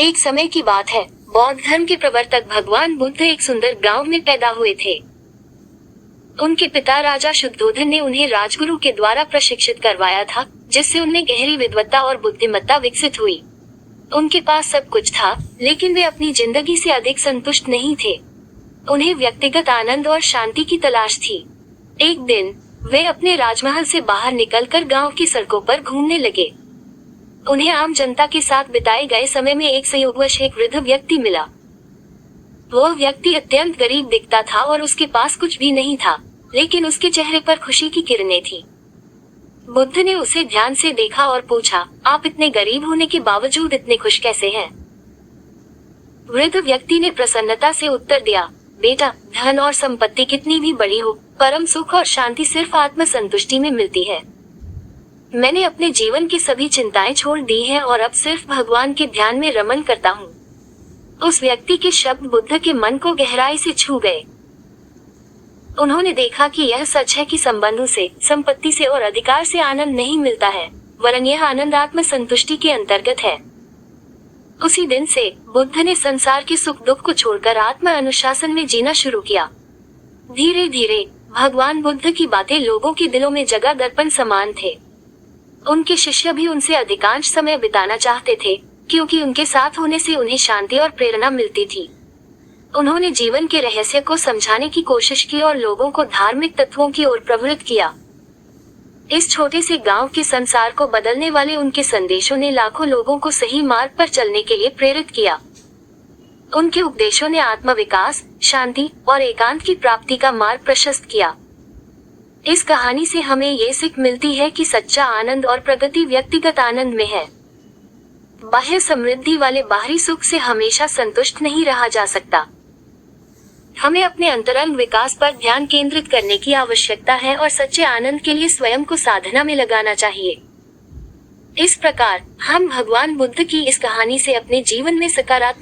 एक समय की बात है, बौद्ध धर्म के प्रवर्तक भगवान बुद्ध एक सुंदर गांव में पैदा हुए थे। उनके पिता राजा शुद्धोधन ने उन्हें राजगुरु के द्वारा प्रशिक्षित करवाया था, जिससे उनमें गहरी विद्वत्ता और बुद्धिमत्ता विकसित हुई। उनके पास सब कुछ था, लेकिन वे अपनी जिंदगी से अधिक संतुष्ट नहीं थे। उन्हें व्यक्तिगत आनंद और शांति की तलाश थी। एक दिन वे अपने राजमहल से बाहर निकलकर गांव की सड़कों पर घूमने लगे। उन्हें आम जनता के साथ बिताए गए समय में एक संयोगवश एक वृद्ध व्यक्ति मिला। वह व्यक्ति अत्यंत गरीब दिखता था और उसके पास कुछ भी नहीं था, लेकिन उसके चेहरे पर खुशी की किरणें थीं। बुद्ध ने उसे ध्यान से देखा और पूछा, आप इतने गरीब होने के बावजूद इतने खुश कैसे हैं? वृद्ध व्यक्ति ने प्रसन्नता से उत्तर दिया, बेटा, धन और संपत्ति कितनी भी बड़ी हो, परम सुख और शांति सिर्फ आत्म संतुष्टि में मिलती है। मैंने अपने जीवन की सभी चिंताएं छोड़ दी हैं और अब सिर्फ भगवान के ध्यान में रमन करता हूँ। उस व्यक्ति के शब्द बुद्ध के मन को गहराई से छू गए। उन्होंने देखा कि यह सच है कि संबंधों से, संपत्ति से और अधिकार से आनंद नहीं मिलता है, वरन यह आनंद आत्म संतुष्टि के अंतर्गत है। उसी दिन से बुद्ध ने संसार के सुख दुख को छोड़कर आत्म अनुशासन में जीना शुरू किया। धीरे धीरे भगवान बुद्ध की बातें लोगों के दिलों में जगह दर्पण समान थे। उनके शिष्य भी उनसे अधिकांश समय बिताना चाहते थे, क्योंकि उनके साथ होने से उन्हें शांति और प्रेरणा मिलती थी। उन्होंने जीवन के रहस्य को समझाने की कोशिश की और लोगों को धार्मिक तत्वों की ओर प्रवृत्त किया। इस छोटे से गांव के संसार को बदलने वाले उनके संदेशों ने लाखों लोगों को सही मार्ग पर चलने के लिए प्रेरित किया। उनके उपदेशों ने आत्मविकास, शांति और एकांत की प्राप्ति का मार्ग प्रशस्त किया। इस कहानी से हमें ये सीख मिलती है कि सच्चा आनंद और प्रगति व्यक्तिगत आनंद में है। बाह्य समृद्धि वाले बाहरी सुख से हमेशा संतुष्ट नहीं रहा जा सकता। हमें अपने अंतरंग विकास पर ध्यान केंद्रित करने की आवश्यकता है और सच्चे आनंद के लिए स्वयं को साधना में लगाना चाहिए। इस प्रकार हम भगवान बुद्ध की इस कहानी से अपने जीवन में सकारात्मक